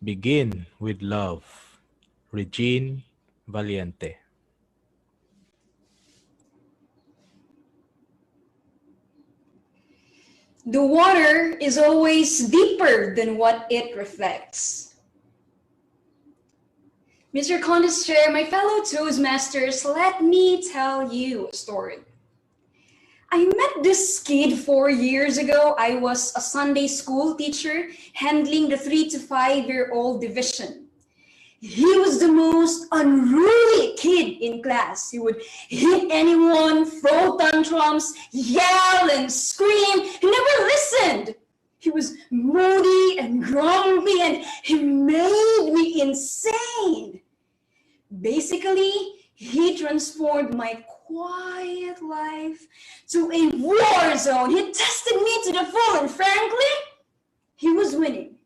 Begin with love. Regine Valiente. The water is always deeper than what it reflects. Mr. Condister, my fellow Toastmasters, let me tell you a story. I met this kid 4 years ago. I was a Sunday school teacher handling the 3 to 5-year-old division. He was the most unruly kid in class. He would hit anyone, throw tantrums, yell and scream. He never listened. He was moody and grumpy and he made me insane. Basically, he transformed my quiet life to a war zone. He tested me to the full and frankly, he was winning.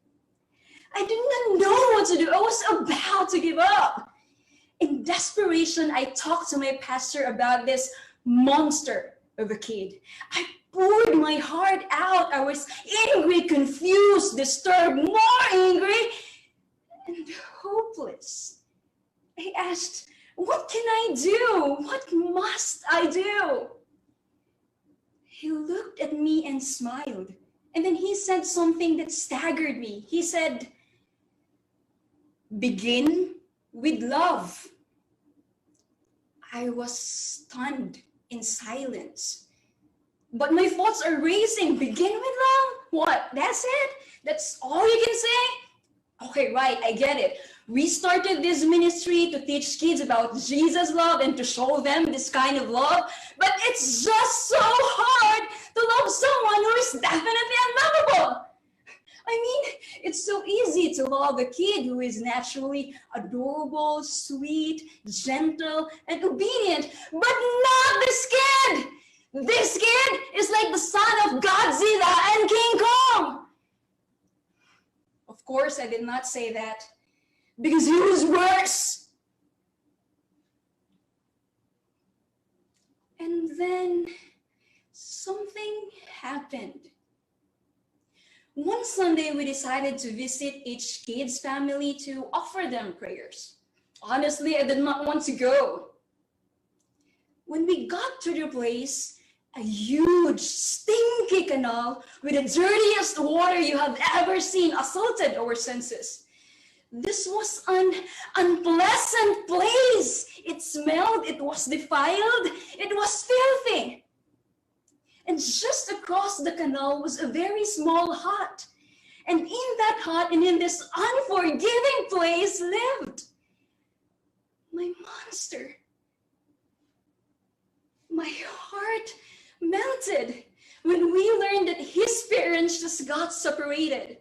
I did not know what to do. I was about to give up. In desperation, I talked to my pastor about this monster of a kid. I poured my heart out. I was angry, confused, disturbed, more angry, and hopeless. I asked, what can I do? What must I do? He looked at me and smiled. And then he said something that staggered me. He said, begin with love. I was stunned in silence. But my thoughts are racing. Begin with love? What? That's it? That's all you can say? Okay, right, I get it. We started this ministry to teach kids about Jesus' love and to show them this kind of love. But it's just so hard to love someone who is definitely unlovable. I mean, it's so easy to love a kid who is naturally adorable, sweet, gentle, and obedient, but not this kid. This kid is like the son of Godzilla and King Kong. Of course, I did not say that because he was worse. And then something happened. One Sunday, we decided to visit each kid's family to offer them prayers. Honestly, I did not want to go. When we got to the place, a huge, stinky canal with the dirtiest water you have ever seen assaulted our senses. This was an unpleasant place. It smelled, it was defiled, it was filthy. And just across the canal was a very small hut. And in that hut and in this unforgiving place lived my monster. My heart melted when we learned that his parents just got separated.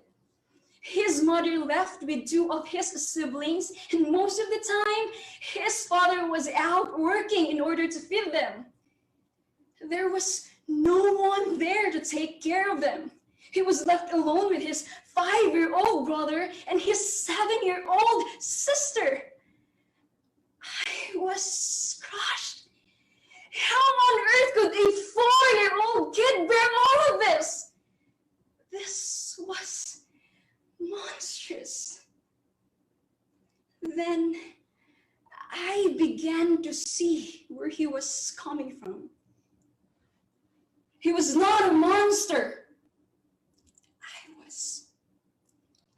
His mother left with 2 of his siblings, and most of the time, his father was out working in order to feed them. There was no one there to take care of them. He was left alone with his 5-year-old brother and his 7-year-old sister. I was crushed. How on earth could a 4-year-old kid bear all of this? This was monstrous. Then I began to see where he was coming from. He was not a monster.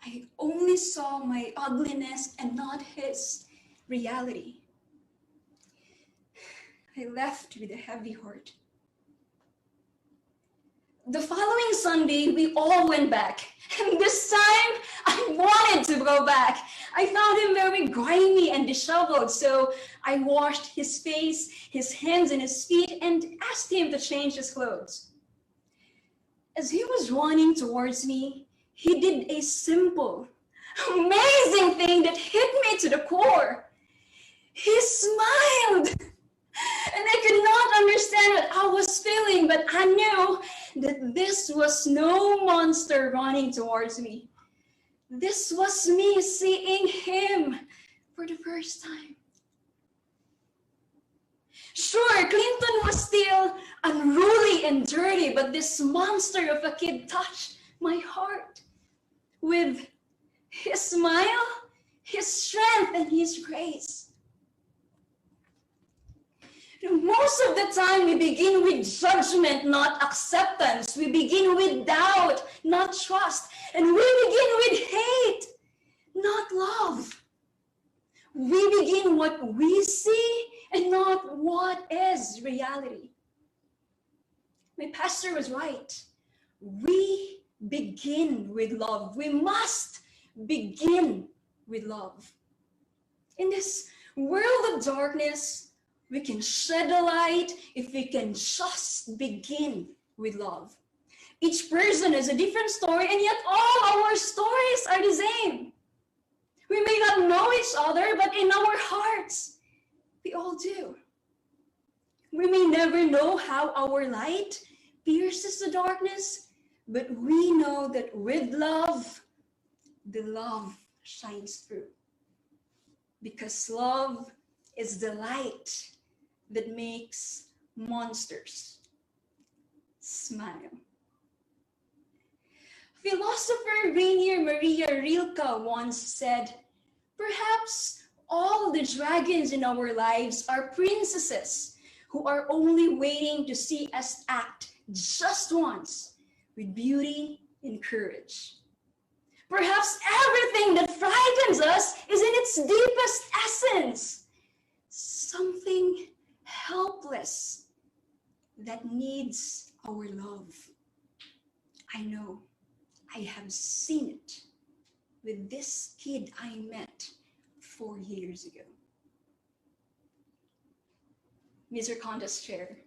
I only saw my ugliness and not his reality. I left with a heavy heart. The following Sunday, we all went back. And this time, I wanted to go back. I found him very grimy and disheveled, so I washed his face, his hands, and his feet, and asked him to change his clothes. As he was running towards me, he did a simple, amazing thing that hit me to the core. He smiled. And I could not understand what I was feeling, but I knew that this was no monster running towards me. This was me seeing him for the first time. Sure, Clinton was still unruly and dirty, but this monster of a kid touched my heart with His smile, His strength, and His grace. Most of the time, we begin with judgment, not acceptance. We begin with doubt, not trust. And we begin with hate, not love. We begin what we see and not what is reality. My pastor was right. We begin with love. We must begin with love. In this world of darkness, we can shed a light if we can just begin with love. Each person has a different story, and yet all our stories are the same. We may not know each other, but in our hearts, we all do. We may never know how our light pierces the darkness, but we know that with love, the love shines through. Because love is the light that makes monsters smile. Philosopher Rainier Maria Rilke once said, "Perhaps all the dragons in our lives are princesses who are only waiting to see us act just once with beauty and courage." Perhaps everything that frightens us is in its deepest essence something helpless that needs our love. I know, I have seen it with this kid I met 4 years ago. Mr. Contest Chair,